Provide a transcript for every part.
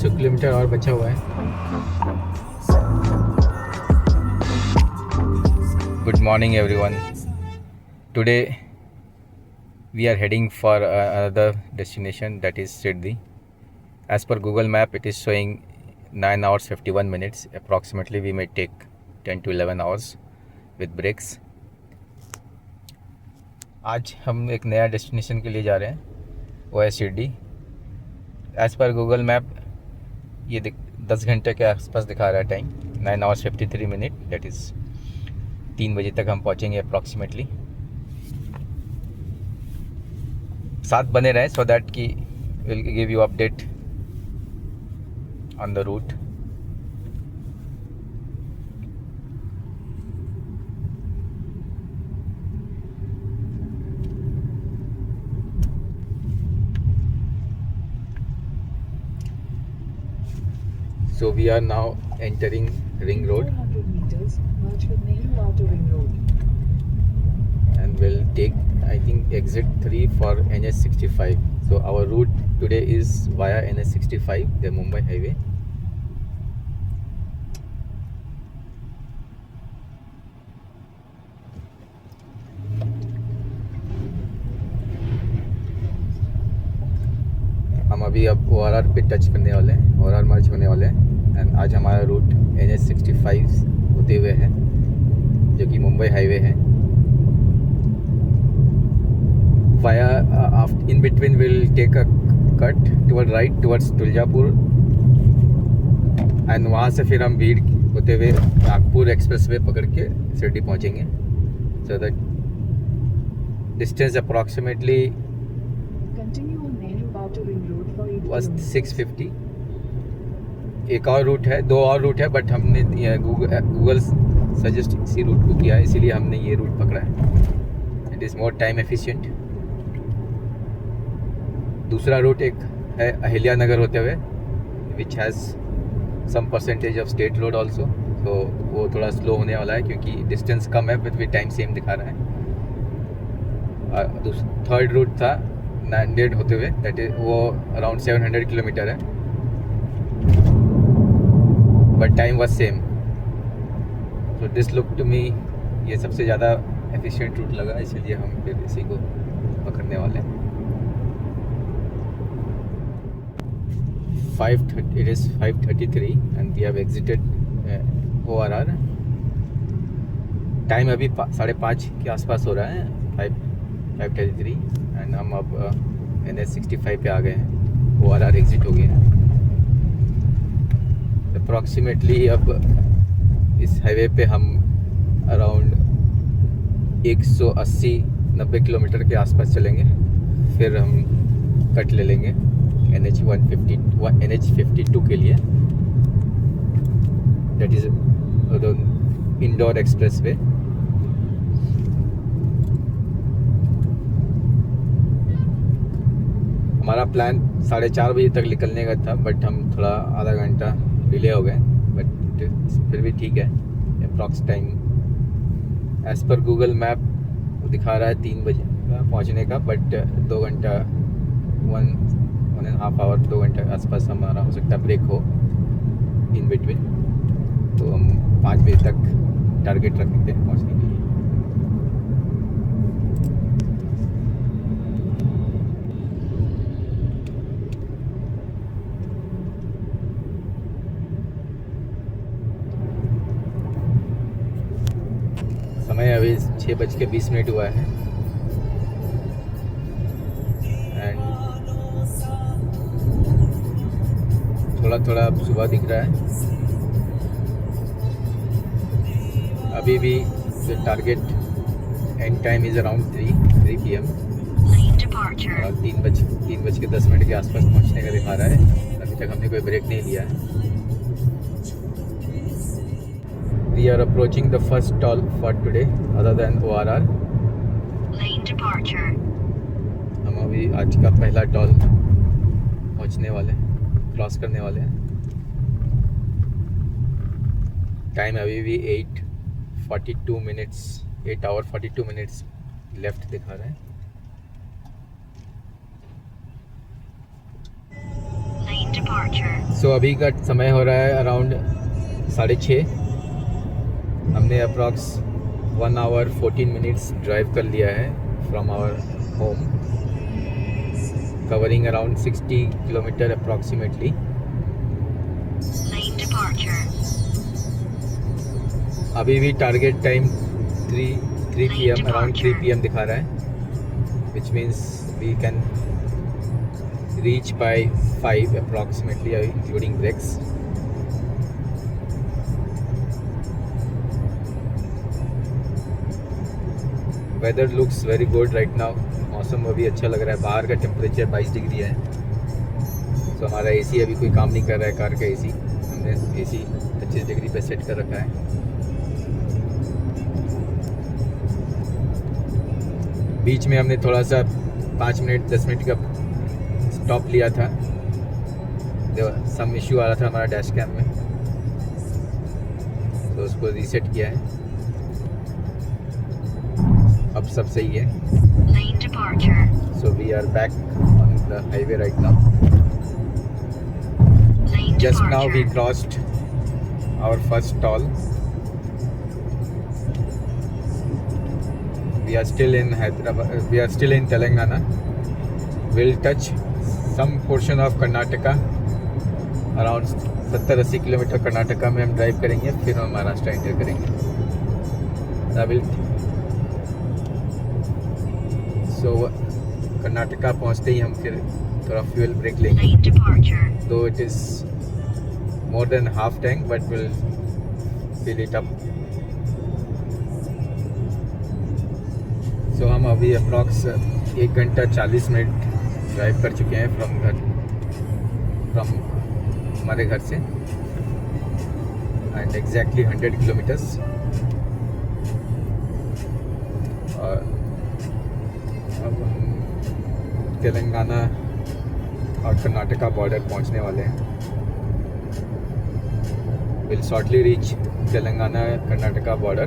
250 kilometre और बचा हुआ है। Good morning everyone. Today we are heading for another destination, that is Siddhi. As per Google Map, it is showing 9 hours 51 minutes. Approximately we may take 10 to 11 hours with breaks. आज हम एक नया destination के लिए जा रहे हैं, वो है Shirdi. As per Google map ये 10 घंटे के आसपास दिखा रहा है time, 9 hours 53 minute. That is 3 बजे तक हम पहुँचेंगे अप्रॉक्सीमेटली। साथ बने रहें सो दैट कि will give you update on the route. So we are now entering Ring Road 400 meters, merge with Nehru Outer Ring Road. and we'll take, I think, exit 3 for NH65. So our route today is via NH65, the Mumbai highway. हम अभी अब ORR पे touch करने वाले हैं, ORR मर्ज होने वाले हैं। एंड आज हमारा रूट NH65 होते हुए है, जो कि मुंबई हाईवे है। Via in between will take a cut toward right towards Tuljapur, and वहाँ से फिर हम भीड़ होते हुए नागपुर एक्सप्रेसवे पकड़ के शिरडी पहुँचेंगे। So that distance approximately Continue on Nehru Outer Ring Road for 8 was kilometers. 650। एक और रूट है, 2 और रूट है, बट हमने गूगल सजेस्ट इसी रूट को किया है, इसीलिए हमने ये रूट पकड़ा है। It is more time efficient. दूसरा रूट एक है अहिल्या नगर होते हुए, which has some percentage of state road also. तो वो थोड़ा स्लो होने वाला है क्योंकि डिस्टेंस कम है, बट भी टाइम सेम दिखा रहा है। थर्ड रूट था नांदेड़ होते हुए, दैट इज वो अराउंड 700 किलोमीटर है, but time was same. So this look to me ये सबसे ज़्यादा एफिशिएंट रूट लगा, इसलिए हम फिर इसी को पकड़ने वाले हैं। 5:30, it is 5:33 and we have exited ORR। Time अभी 5:30 के आसपास हो रहा है, 5:33, एंड हम अब NH65 पे आ गए हैं। ORR एग्जिट हो गए हैं। अप्रॉक्सीमेटली अब इस हाईवे पे हम अराउंड 180-90 किलोमीटर के आसपास चलेंगे, फिर हम कट ले लेंगे NH52 के लिए, that is the indoor expressway. हमारा प्लान 4:30 बजे तक निकलने का था, बट हम थोड़ा आधा घंटा डिले हो गए, बट फिर भी ठीक है। Approx time as per Google map दिखा रहा है 3 बजे पहुंचने का, बट 2 घंटा 1.5 आवर 2 घंटे के आसपास हमारा हो सकता है ब्रेक हो इन बिटवीन। तो हम 5 बजे तक टारगेट रखेंगे पहुंचने के लिए। समय अभी 6:20 हुआ है, एंड थोड़ा थोड़ा अब सुबह दिख रहा है। अभी भी target and time is around 3 PM, और 3:10 के आसपास पहुंचने का दिखा रहा है। अभी तक हमने कोई ब्रेक नहीं लिया है। We are approaching the first toll for today other than ORR. Lane departure. हम अभी आज का पहला टॉल पहुंचने वाले हैं, क्रॉस करने वाले हैं। टाइम अभी भी 8:42 मिनट्स, 8 hour 42 मिनट्स लेफ्ट दिखा रहा है। Lane departure. सो अभी का समय हो रहा है अराउंड 6:30। हमने अप्रॉक्स 1 hour 14 minutes ड्राइव कर लिया है from our home, covering around 60 kilometre approximately. Lane departure. अभी भी target time 3 PM around 3 PM दिखा रहा है, which means we can reach by 5 approximately including breaks. Weather looks very good right now. मौसम अभी अच्छा लग रहा है। बाहर का टेम्परेचर 22 डिग्री है। तो हमारा एसी अभी कोई काम नहीं कर रहा है, कार का एसी। हमने एसी 25 डिग्री पे सेट कर रखा है। बीच में हमने थोड़ा सा 5 मिनट 10 मिनट का स्टॉप लिया था, सम इश्यू आ रहा था हमारा डैश कैम में, तो उसको रीसेट किया है। अब सब सही है। Lane departure. So we are back on the highway right now. Lane Just now we departure. crossed our first toll. We are still in Hyderabad. We are still in Telangana. We'll touch some portion of Karnataka. Around 70-80 kilometre Karnataka में हम drive करेंगे, फिर हम Maharashtra enter करेंगे। सो कर्नाटका पहुंचते ही हम फिर थोड़ा फ्यूल ब्रेक लेंगे। Lane departure. Though it is more than half tank but will fill it up. So हम अभी अप्रॉक्स 1 घंटा 40 मिनट ड्राइव कर चुके हैं फ्रॉम हमारे घर से, एंड एग्जैक्टली 100 किलोमीटर्स। और अब हम तेलंगाना और कर्नाटका बॉर्डर पहुंचने वाले हैं। Will shortly reach Telangana Karnataka border.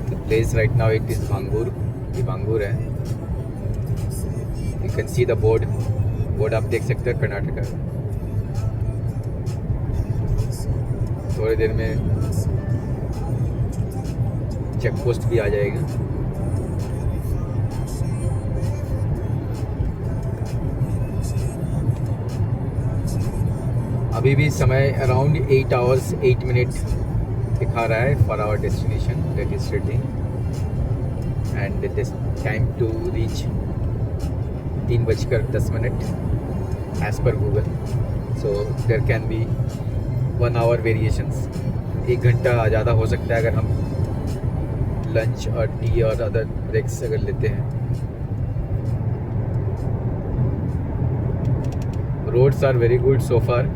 The place right now it is Bhangur. ये भांगूर है। You can see the board आप देख सकते हैं कर्नाटका। थोड़ी देर में चेक पोस्ट भी आ जाएगा। अभी भी समय अराउंड 8 hours 8 minutes दिखा रहा है for our destination that is Shirdi, and it is time to reach 3:10 as per Google. So there can be 1 hour variations. 1 घंटा ज़्यादा हो सकता है अगर हम लंच और टी और अदर ब्रेक्स अगर लेते हैं। Roads are very good so far.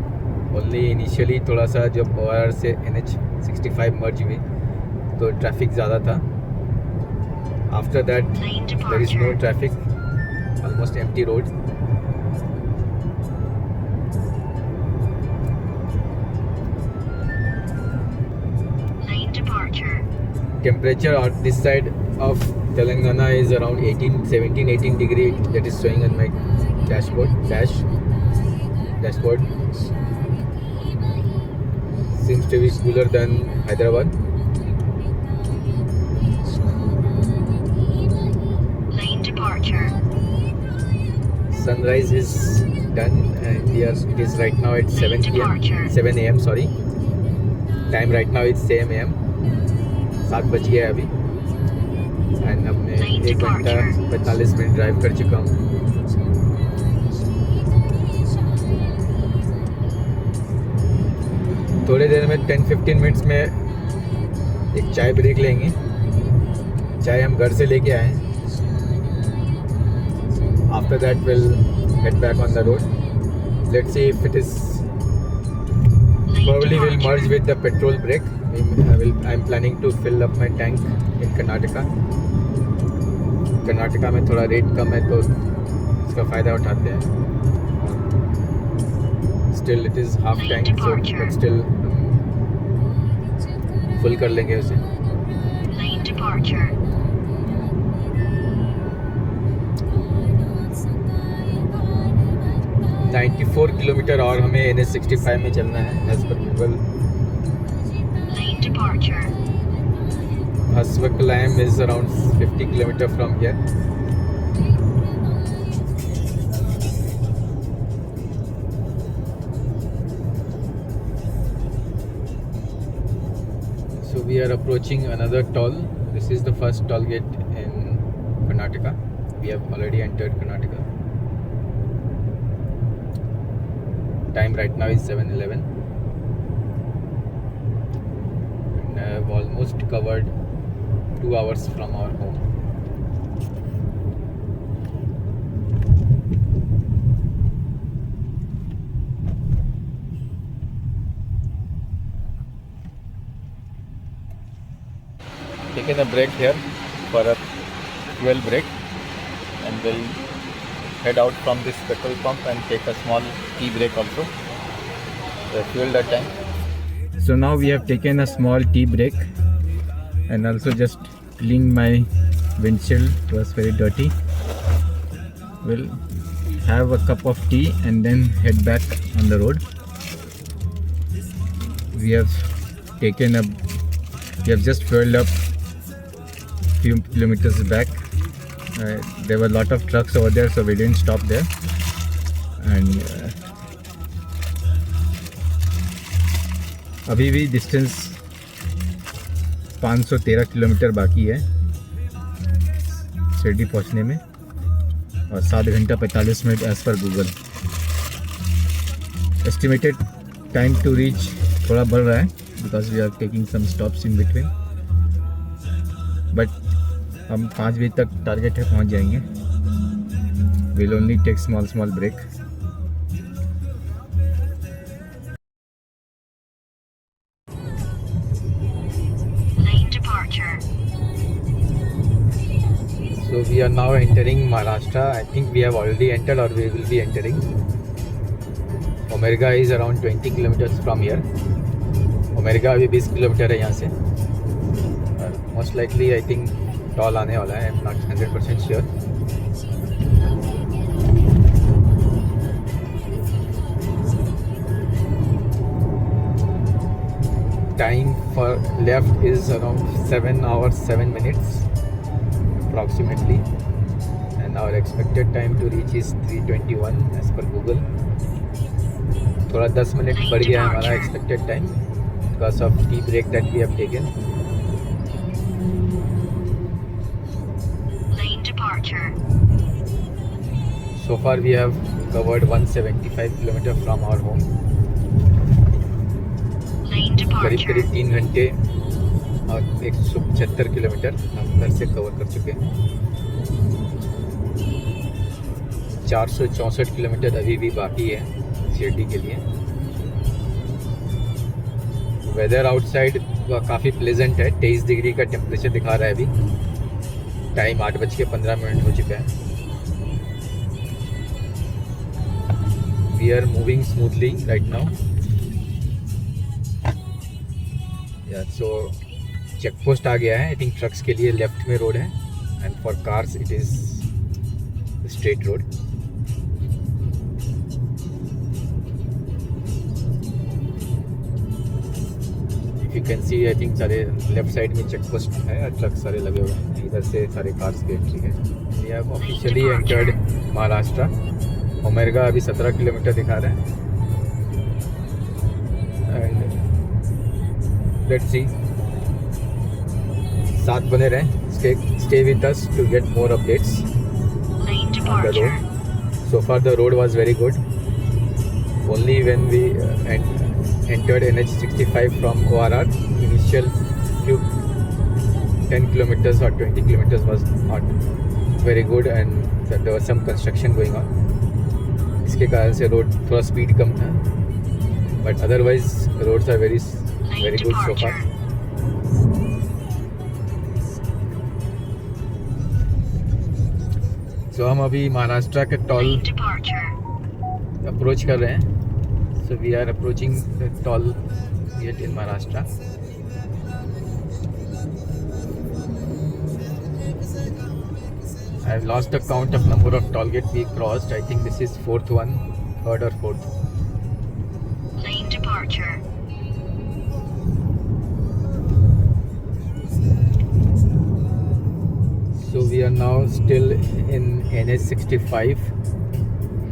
Only initially थोड़ा सा जब ORR से NH65 मर्ज हुई तो ट्रैफिक ज़्यादा था। After that there is no traffic, almost empty road. Lane departure. Temperature on this side of Telangana is around 18 degree, that is showing on my dashboard. Seems to be cooler than Hyderabad. Lane departure. Sunrise is done and it is right now at 7 AM, sorry. Time right now is 7 AM. 7 बज गया है अभी, and हमने 1 घंटा 45 minute drive कर चुका हूँ। थोड़ी देर में 10-15 मिनट्स में एक चाय ब्रेक लेंगे। चाय हम घर से लेके आए। After that will get back on the road. Let's see if it is probably will merge with the petrol brake. I'm planning to fill up my tank in Karnataka. Karnataka में थोड़ा रेट कम है तो इसका फ़ायदा उठाते हैं। Still it is half tank, so but still full कर लेंगे उसे। Lane departure. 4 किलोमीटर और हमें NH65 में चलना है as per Google. Lane departure. Hasvakalam is around 50 kilometer from here. So we are approaching another toll. This is the first toll gate in Karnataka. We have already entered Karnataka. Time right now is 7:11. And I have almost covered 2 hours from our home. Taken a break here for a fuel break, and we'll head out from this petrol pump and take a small tea break also. Fuel that time. So now we have taken a small tea break and also just cleaned my windshield. It was very dirty. We'll have a cup of tea and then head back on the road. We have just fueled up few kilometers back. There were a lot of trucks over there, so we didn't stop there. And अभी भी distance 513 kilometre बाकी है शिरडी पहुंचने में, और 7 घंटा 45 minute as per Google. Estimated time to reach थोड़ा बढ़ रहा है because we are taking some stops in between, but हम 5 बजे तक टारगेट है पहुंच जाएंगे. Will only take small break. Lane departure. So we are now entering Maharashtra. I think we have already entered or we will be entering. Omerga is around 20 kilometers from here. Omerga अभी 20 kilometre है यहाँ से. Most likely I think toll आने वाला है. I am not 100% sure. Time for left is around 7 hours 7 minutes approximately, and our expected time to reach is 3:21 as per Google. थोड़ा 10 minute बढ़ गया है हमारा expected time because of tea break that we have taken. Lane departure. So far we have covered 175 kilometer from our home. Lane करीब departure. 3 घंटे और 175 kilometre हम घर से कवर कर चुके हैं. 464 किलोमीटर अभी भी बाकी है शिरडी के लिए. वेदर आउटसाइड काफ़ी प्लेजेंट है. 23 डिग्री का टेम्परेचर दिखा रहा है अभी. टाइम 8:15 हो चुका है. We are moving smoothly right now. So check post आ गया है. आई थिंक ट्रक्स के लिए लेफ्ट में रोड है, and for cars it is straight road. If you can C, I think सारे लेफ्ट साइड में चेक पोस्ट है और ट्रक सारे लगे हुए हैं. इधर से सारे कार्स की एंट्री है. We have officially entered Maharashtra. Omerga अभी 17 किलोमीटर दिखा रहा है. एंड लेट्स सी, साथ बने रहें. Stay with us to get more updates Lane on the departure. road. So far the road was very good. Only when we entered NH65 from ORR, initial few 10 kilometers or 20 kilometers was not very good, and there was some construction going on. इसके कारण से road थोड़ा speed कम था, but otherwise roads are very Lane good so far. departure. So हम अभी महाराष्ट्र के toll Lane departure. Approach कर रहे हैं. So we are approaching the toll gate in Maharashtra. I have lost the count of number of toll gates we crossed. I think this is fourth one third और fourth. Lane departure. So we are now still in NH65.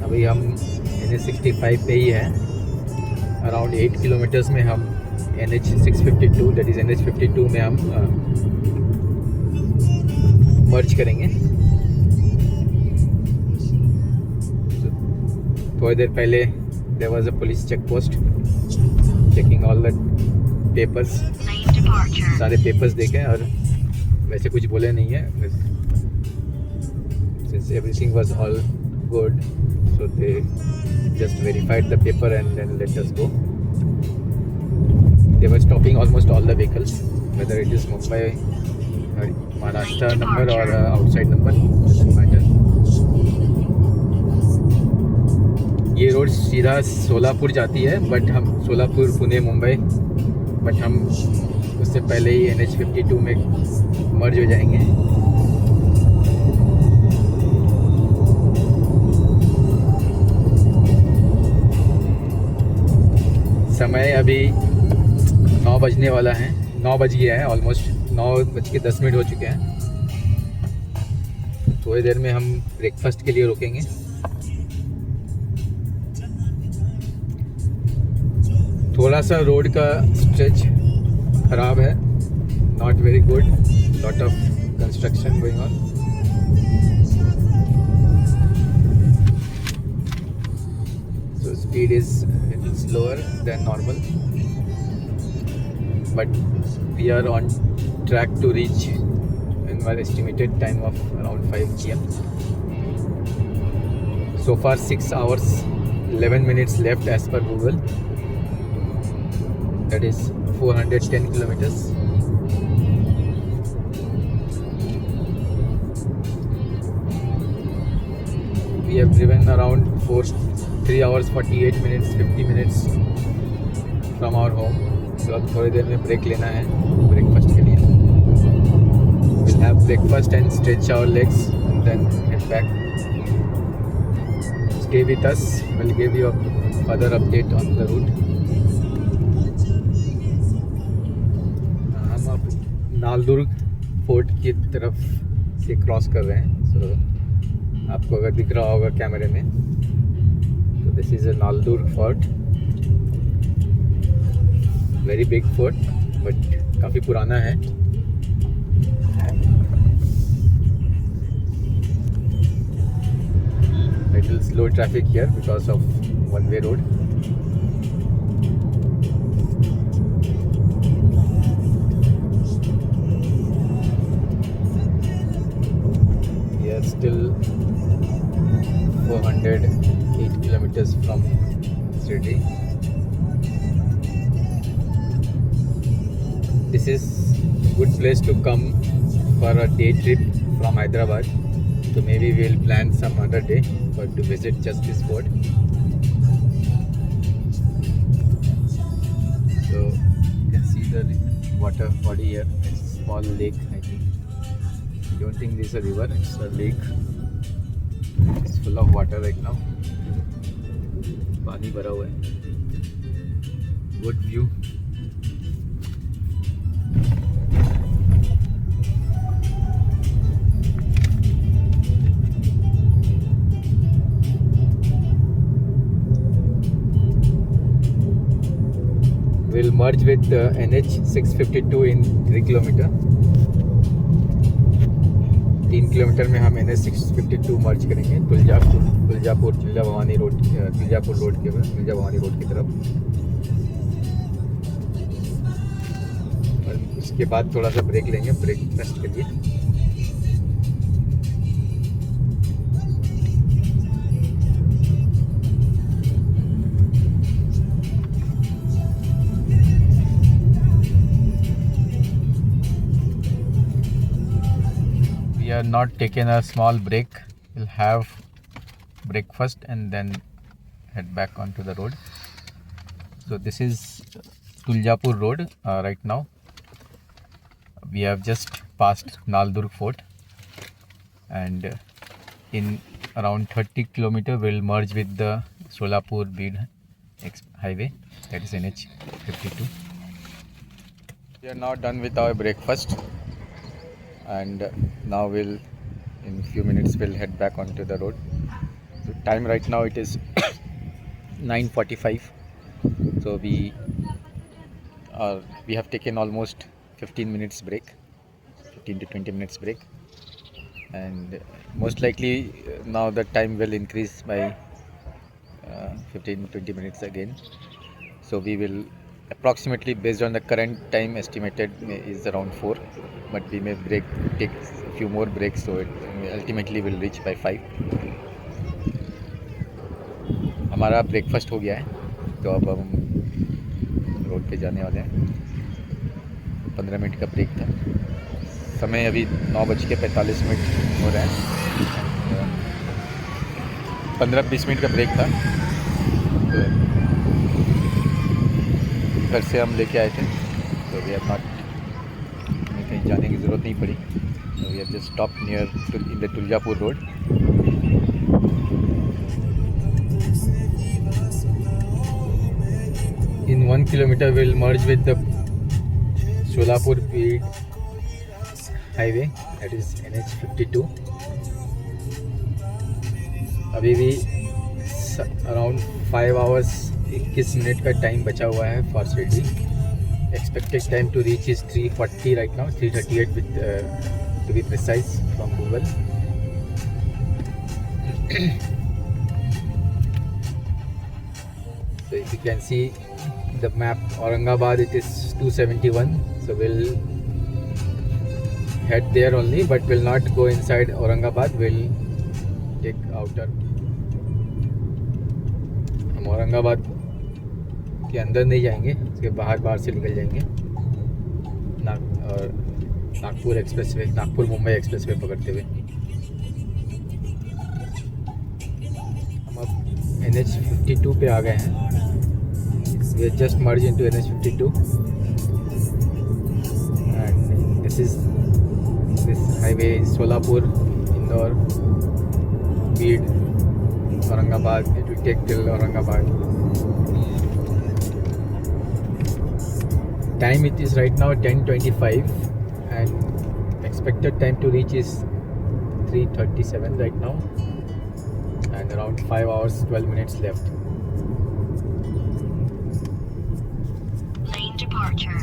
अभी हम NH65 पे ही हैं. Around 8 kilometres में हम NH652 that is NH52 में हम मर्ज करेंगे. थोड़ी देर पहले there was a police check post checking all the papers. Lane departure. सारे पेपर्स देखे और वैसे कुछ बोले नहीं है. Since everything was all good so they just verified the paper and then let us go. They were stopping almost all the vehicles, whether it is Mumbai or Maharashtra number or outside number, doesn't matter. ये road सीधा सोलापुर जाती है, but हम Solapur Pune Mumbai, but हम उससे पहले ही NH52 में मर्ज हो जाएंगे. समय अभी 9 बजने वाला है. 9 बज गया है, ऑलमोस्ट 9:10 हो चुके हैं. थोड़ी देर में हम ब्रेकफास्ट के लिए रुकेंगे. थोड़ा सा रोड का स्ट्रेच खराब है, not very good, lot of construction going on. So speed is a little slower than normal, but we are on track to reach in our estimated time of around 5 p.m. So far 6 hours 11 minutes left as per Google. That is 410 kilometers. We have driven around 3 hours 48 minutes 50 minutes from our home. So अब थोड़ी देर में break लेना है breakfast के लिए. We'll have breakfast and stretch our legs and then head back. Stay with us. We'll give you a further update on the route. हम अब नालदुर्ग fort की तरफ से क्रॉस कर रहे हैं. So आपको अगर दिख रहा होगा कैमरे में, तो this is a Naldurg fort. Very big fort, but काफ़ी पुराना है. Little slow traffic here because of one way road. We are still 408 kilometers from city. This is good place to come for a day trip from Hyderabad. So maybe we will plan some other day for to visit just this fort. So you can see the water body here. It's a small lake, I think. I don't think this is a river, it's a lake. It's full of water right now. पानी भरा हुआ है. Good view. We'll merge with NH652 in 3 kilometer. 3 kilometre में हम NH652 मर्ज करेंगे Tuljapur Tulja Bhavani road की तरफ. और उसके बाद थोड़ा सा ब्रेक लेंगे ब्रेकफास्ट के लिए. We are not taking a small break. We'll have breakfast and then head back onto the road. So this is Tuljapur road right now. We have just passed Naldurg Fort, and in around 30 kilometer we'll merge with the Solapur Bid highway, that is NH 52. We are now done with our breakfast, and now we'll in few minutes we'll head back onto the road. So time right now it is 9:45. So we have taken almost 15 minutes break, 15 to 20 minutes break, and most likely now the time will increase by 15-20 minutes again. So we will approximately, based on the current time estimated is around 4, but we may take a few more breaks, so it ultimately will reach by 5. हमारा breakfast हो गया है, तो अब हम road पे जाने वाले हैं. 15 मिनट का ब्रेक था. समय अभी 9:45 हो रहा है. 15-20 मिनट का ब्रेक था. तो घर से हम लेके आए थे, तो वी हैव नॉट, हमें कहीं जाने की ज़रूरत नहीं पड़ी. We have just stop near in the Tuljapur road. In 1 kilometer we'll merge with the Solapur Bid highway, that is NH 52. अभी भी अराउंड 5 hours 21 मिनट का टाइम बचा हुआ है for Shirdi. Expected time to reach is 3:40 right now, 3:38 with to be precise from Google. So if you can see the map, Aurangabad it is 271, so we'll head there only, but will not go inside Aurangabad. We'll take outer. हम औरंगाबाद के अंदर नहीं जाएंगे, उसके बाहर से निकल जाएंगे. नागपुर एक्सप्रेसवे, नागपुर मुंबई एक्सप्रेसवे पकड़ते हुए हम अब NH 52 पे आ गए हैं. We have just merged into NH 52, and this highway is Solapur, Indore, Bid, Aurangabad. It will take till Aurangabad. Time it is right now 10:25, and expected time to reach is 3:37 right now, and around 5 hours 12 minutes left. Lane departure.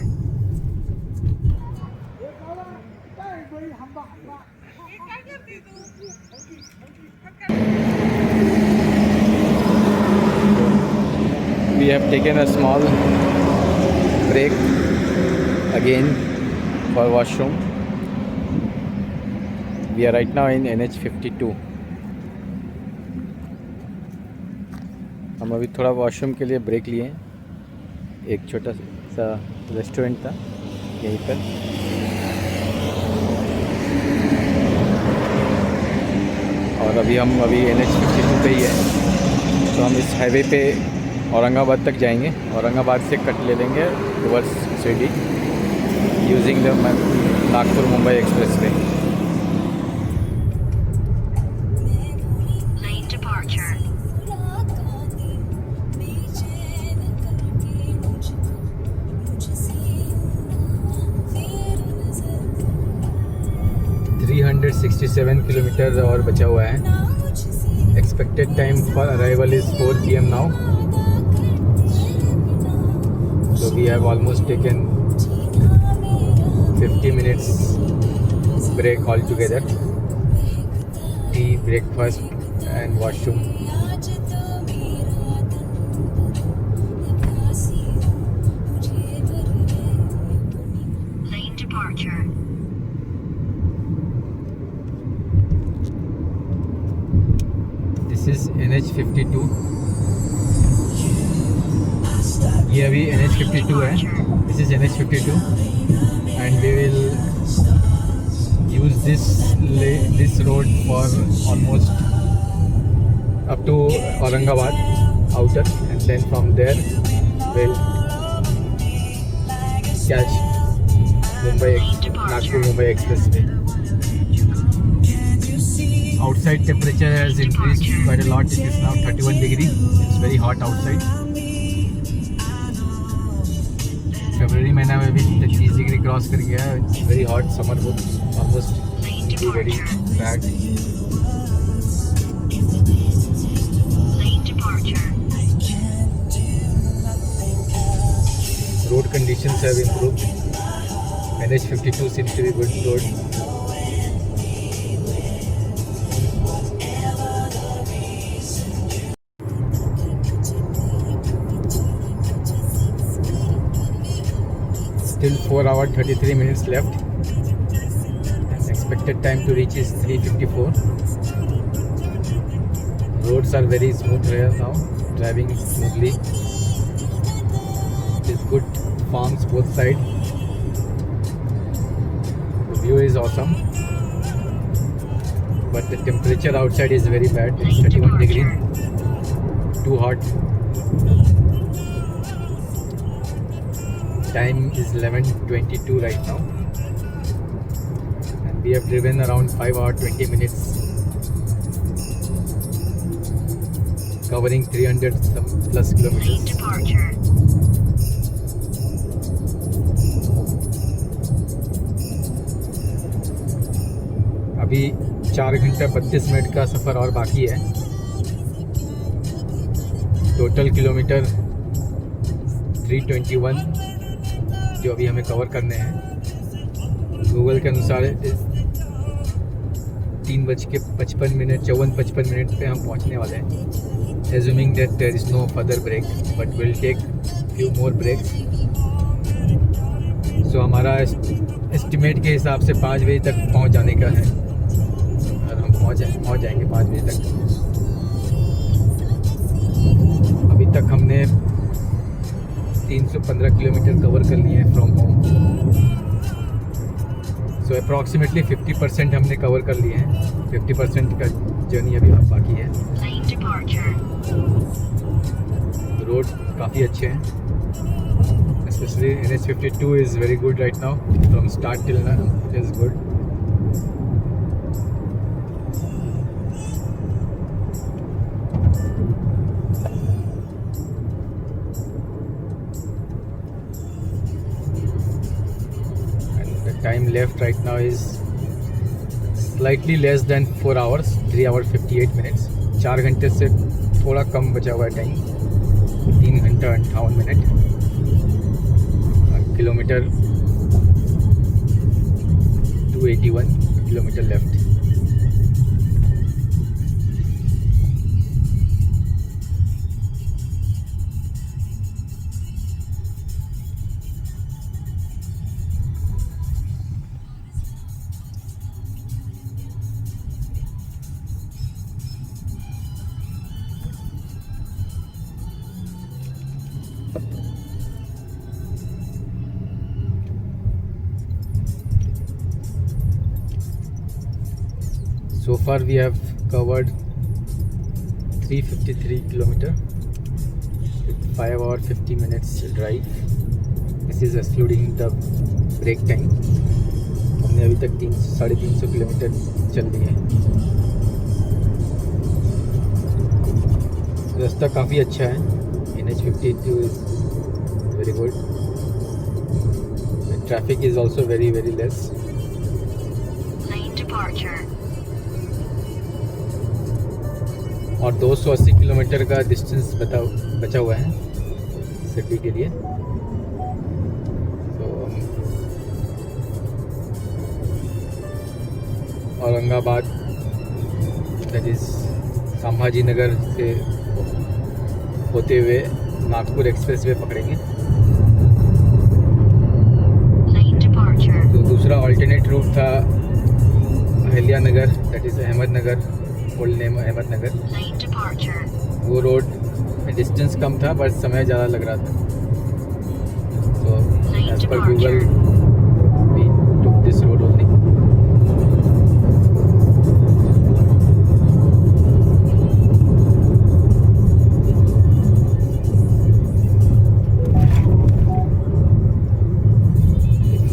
We have taken a small break again for washroom. We are right now in NH 52. हम अभी थोड़ा washroom के लिए break लिए. एक छोटा सा restaurant था यहीं पर. और अभी हम NH 52 पे ही है, तो हम इस हाईवे पे औरंगाबाद तक जाएंगे. औरंगाबाद से कट ले लेंगे towards Shirdi using the Nagpur Mumbai expressway. Lane departure. $367 kilometre और बचा हुआ है. Expected time for arrival is 4 PM now. So we have almost taken 50 minutes break altogether. Tea, breakfast and washroom. Lane departure. This is NH 52. ये अभी NH 52 है. This is NH 52, and we will use this road for almost up to Aurangabad outer, and then from there we'll catch Nagpur Mumbai Expressway. Outside outside temperature has increased quite a lot. It is now 31 degree. It's very hot outside. फरवरी महीना में भी 30 degree cross कर गया है. It's very hot. Summer would almost Lane be very departure. bad. Lane departure. Road conditions have improved. NH52 seems to be good road. Still 4 hours 33 minutes left. Expected time to reach is 3:54. Roads are very smooth here now. Driving smoothly. It is good farms both sides. The view is awesome. But the temperature outside is very bad. It's Lane 31 degree. departure. Too hot. Time is 11:22 right now, and we have driven around 5 hours 20 minutes, covering 300 some plus Lane kilometers. departure. अभी 4 घंटा 32 minute का सफ़र और बाकी है. Total kilometre 321 जो अभी हमें cover करने हैं. गूगल के अनुसार 3:55 मिनट पे हम पहुंचने वाले हैं. Assuming that there is no further break, but will take few more breaks. So हमारा एस्टिमेट के हिसाब से 5 बजे तक पहुंच जाने का है, और हम पहुंच जाएंगे 5 बजे तक. अभी तक हमने 315 किलोमीटर कवर कर लिए हैं फ्रॉम होम. सो अप्रॉक्सीमेटली 50% हमने कवर कर लिए हैं. 50% का जर्नी अभी बाकी है. Lane departure. रोड काफ़ी अच्छे हैं. Specially NH52 is very good right now. From start till now it is good. Time left right now is slightly less than 4 hours, 3 hours 58 minutes. 4 घंटे से थोड़ा कम बचा हुआ है टाइम. 3 घंटा 58 minute. Kilometre 281 kilometre left. So far we have covered 353 kilometer with 5 hours 50 minutes drive. This is excluding the break time. हमने अभी तक 350 किलोमीटर चल लिए हैं. रास्ता काफ़ी अच्छा है. NH52 is very good. The traffic is also very less. Lane departure. और 280 किलोमीटर का डिस्टेंस बचा हुआ है सिटी के लिए. तो औरंगाबाद दैट इज़ संभाजी नगर से होते हुए नागपुर एक्सप्रेस वे पकड़ेंगे. Lane departure. तो दूसरा अल्टरनेट रूट था Ahilya Nagar that is Ahmednagar, old name Ahmednagar. Lane departure. वो रोड डिस्टेंस कम था बट समय ज़्यादा लग रहा था. तो as per Google we took this road only.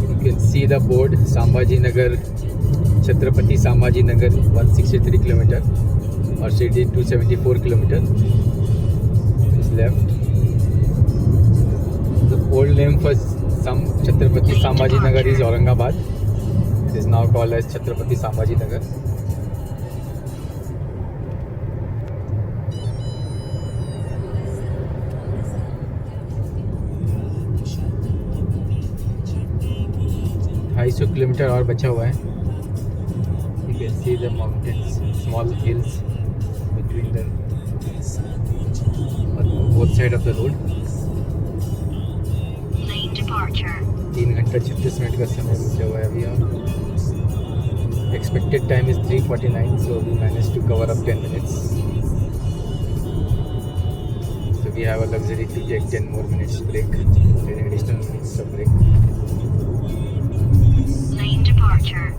You can see the board Sambhaji Nagar Chhatrapati Sambhaji Nagar 163 kilometer or Shirdi 274 kilometer is left. The old name for some Chhatrapati Sambhaji Nagar is Aurangabad. It is now called as Chhatrapati Sambhaji Nagar. सौ kilometre और बचा हुआ है. You can see the mountains, small hills between the on both side of the road. Lane departure. 3 घंटा 36 minute का समय बचा हुआ है अभी. और expected time is 3:49, so we managed to cover up 10 minutes. So we have a luxury to take 10 more minutes break, 10 additional minutes of break. Lane departure.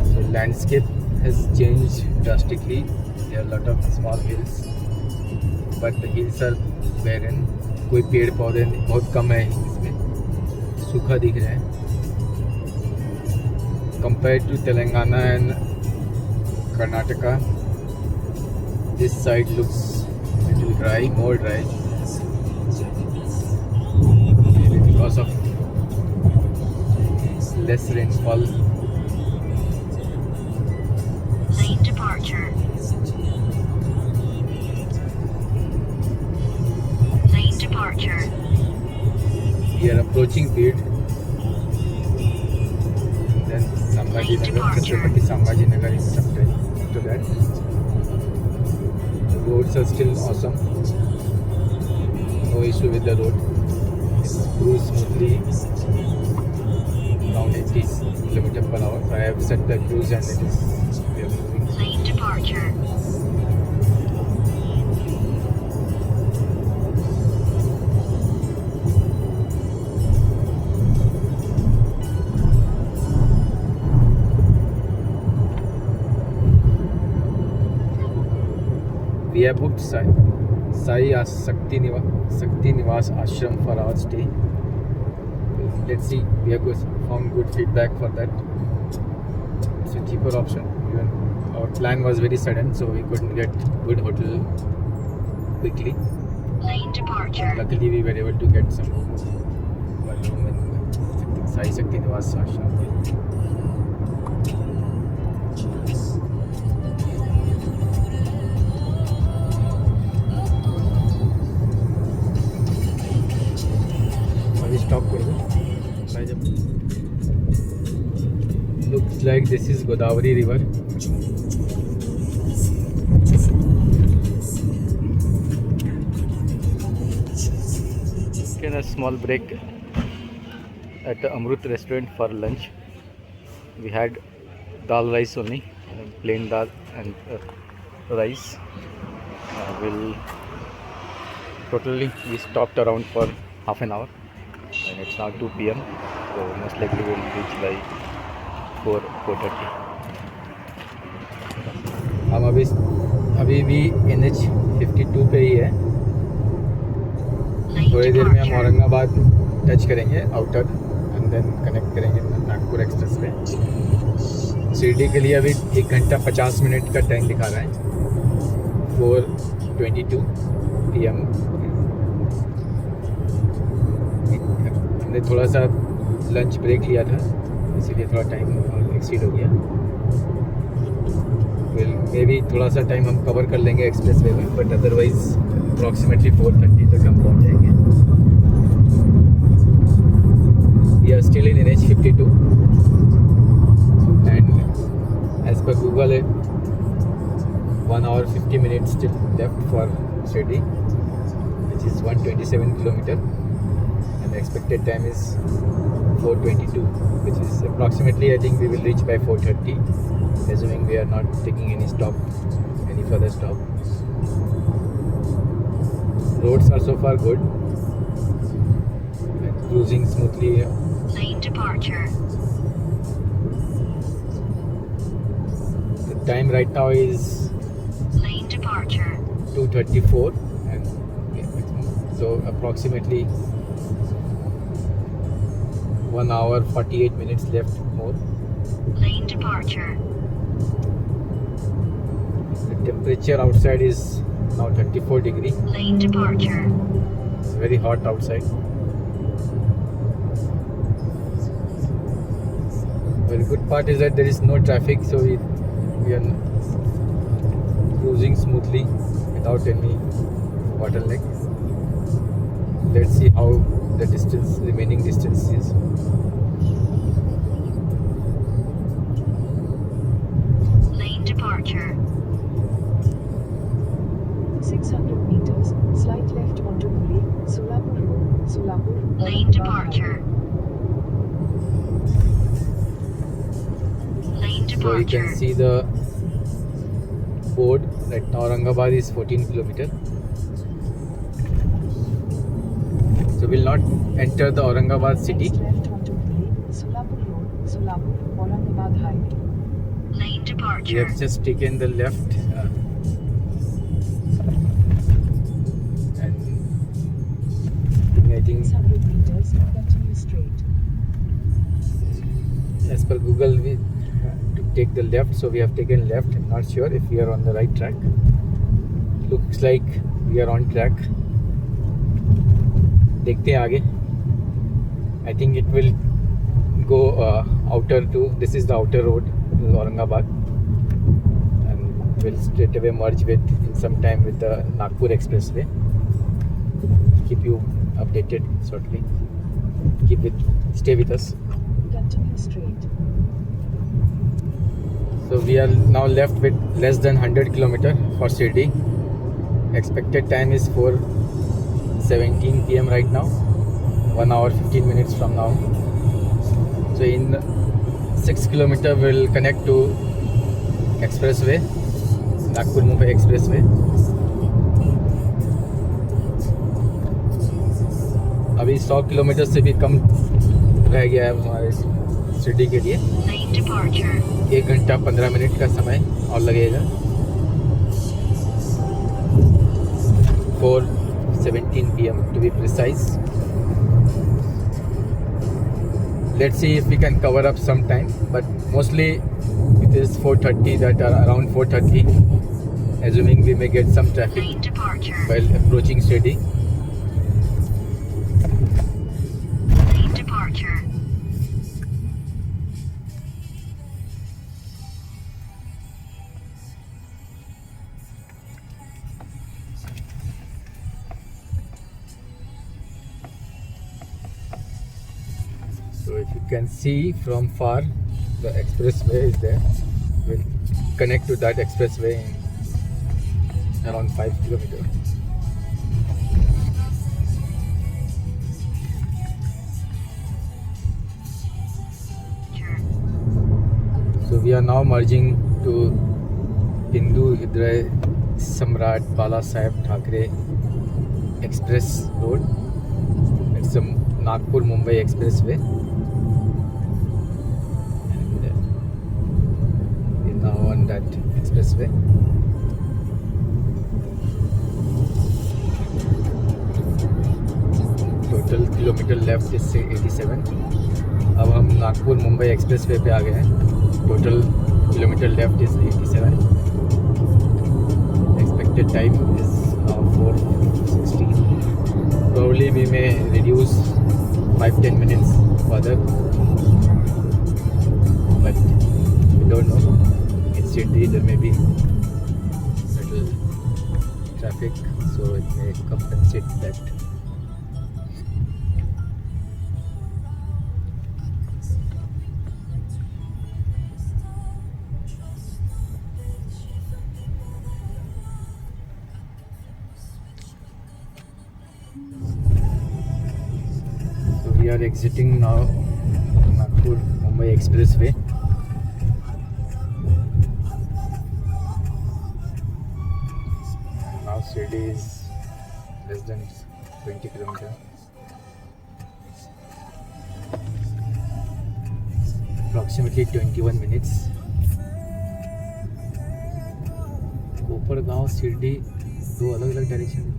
So landscape has changed drastically. There are a lot of small hills, but the hills are barren. कोई पेड़ पौधे बहुत कम है इसमें, सूखा दिख रहा है. Compared to Telangana and Karnataka, this side looks a little dry, more dry. Maybe because of less rainfall. Lane departure. Lane departure. We are approaching Bid. Then Sambhaji Nagar, Chhatrapati Sambhaji Nagar is sometime after that. The roads are still awesome. No issue with the road. It cruise smoothly around 80 km/h. So I have set the cruise and it is we are moving. Lane departure. We have booked Sai Shakti Niwas Ashram for our stay. Let's see, we have found good feedback for that. It's a cheaper option. Even our plan was very sudden, so we couldn't get good hotel quickly. Lane departure. Luckily, we were able to get some one room in Sai Shakti Niwas Ashram. Stop करो. Looks like this is Godavari river. Taken a small break at the Amrut restaurant for lunch. We had dal rice only, plain dal and rice. We stopped around for half an hour. And it's now 2 p.m. so most likely we'll reach by 4:30. हम अभी भी NH 52 पे ही है. थोड़ी देर में हम Aurangabad touch करेंगे outer and then connect करेंगे नागपुर एक्सप्रेस पे. शिरडी के लिए अभी 1 घंटा 50 मिनट का टाइम दिखा रहा है. 4:22 p.m. हमने थोड़ा सा लंच ब्रेक लिया था, इसीलिए थोड़ा टाइम एक्सीड हो गया. मे बी थोड़ा सा टाइम हम कवर कर लेंगे एक्सप्रेस वे में, बट अदरवाइज अप्रॉक्सीमेटली 4:30 तक हम पहुंच जाएंगे. We are still in NH 52 and as per Google 1 hour 50 minutes still left for Shirdi, which is 127 kilometer. The expected time is 4:22, which is approximately, I think we will reach by 4:30, assuming we are not taking any further stop. Roads are so far good. And cruising smoothly. Lane departure. The time right now is Lane departure. 2:34, and so approximately 1 hour 48 minutes left more. Lane departure. The temperature outside is now 34 degree. Lane departure. It's very hot outside. Well, the good part is that there is no traffic, so we are cruising smoothly without any bottleneck. Let's see how the remaining distance is. Lane departure. 600 meters, slight left onto Pune, Solapur Road, Solapur. Lane departure. Lane So you departure. can see the board that Aurangabad is 14 kilometer. So we'll not enter the Aurangabad city. Next left onto Pune, Solapur Road, Solapur, Aurangabad Highway. Lane We departure. have just taken the left and I think 600 meters, continue straight. as per Google we to take the left, so we have taken left. I'm not sure if we are on the right track. Looks like we are on track. देखते हैं आगे. I think it will go outer to, this is the outer road to Aurangabad, and will straight away merge with in some time with the Nagpur Expressway. Keep you updated shortly. Stay with us. Continue straight. So we are now left with less than 100 kilometer for Shirdi. Expected time is 4:17 PM right now. 1 hour 15 minutes from now. So in 6 kilometer we'll connect to expressway, Nagpur Mumbai Expressway. अभी 100 kilometre से भी कम रह गया है हमारे शिरडी के लिए. Lane departure. 1 घंटा 15 मिनट का समय और लगेगा. 4:17 PM to be precise. Let's see if we can cover up some time, but mostly it is 4:30, that are around 4:30, assuming we may get some traffic Lane departure. while approaching Shirdi. Lane departure. So if you can see from far, the expressway is there. We'll connect to that expressway in around 5 kilometers. So we are now merging to Hindu Hriday Samrat Bala Saheb Thackeray Express Road. It's a Nagpur Mumbai Expressway. And we're now on that expressway. Total kilometer left is say 87. अब हम Nagpur Mumbai expressway पे आ गए हैं. Total kilometre left is 87. Expected time is now 4:16. Probably we may reduce 5-10 minutes further, but we don't know. In Shirdi there may be little traffic, so it may compensate that. We are exiting now Nagpur Mumbai Expressway. Now Shirdi is less than 20 kilometers. Approximately 21 minutes. Kopargaon Shirdi दो अलग अलग direction.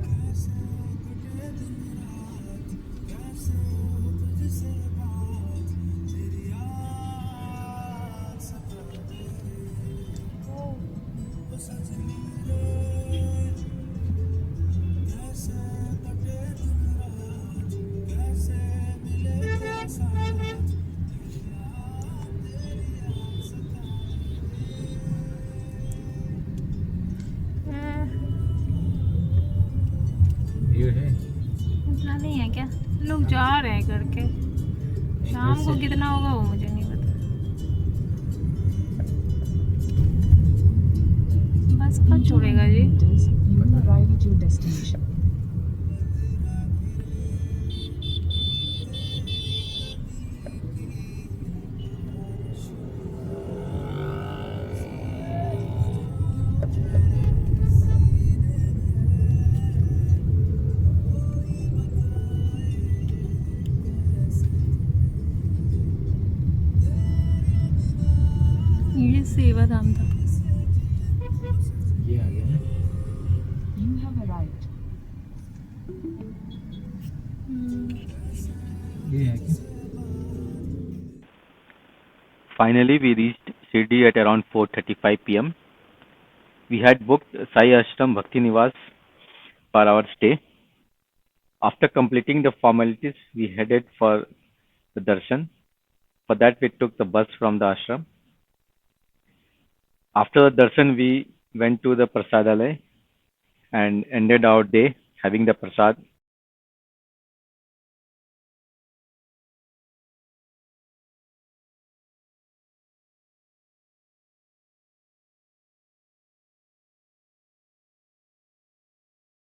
लोग जा रहे हैं करके। शाम को कितना होगा वो मुझे नहीं पता। बस कब छोड़ेगा जी? meters, you will arrive at your destination. ये सेवा धाम था। ये आ गया ना? You have arrived. ये है क्या? Finally, we reached Shirdi at around 4:35 p.m. We had booked Sai Ashram Bhakti Niwas for our stay. After completing the formalities, we headed for the darshan. For that, we took the bus from the ashram. After the darshan, we went to the prasadalay and ended our day having the prasad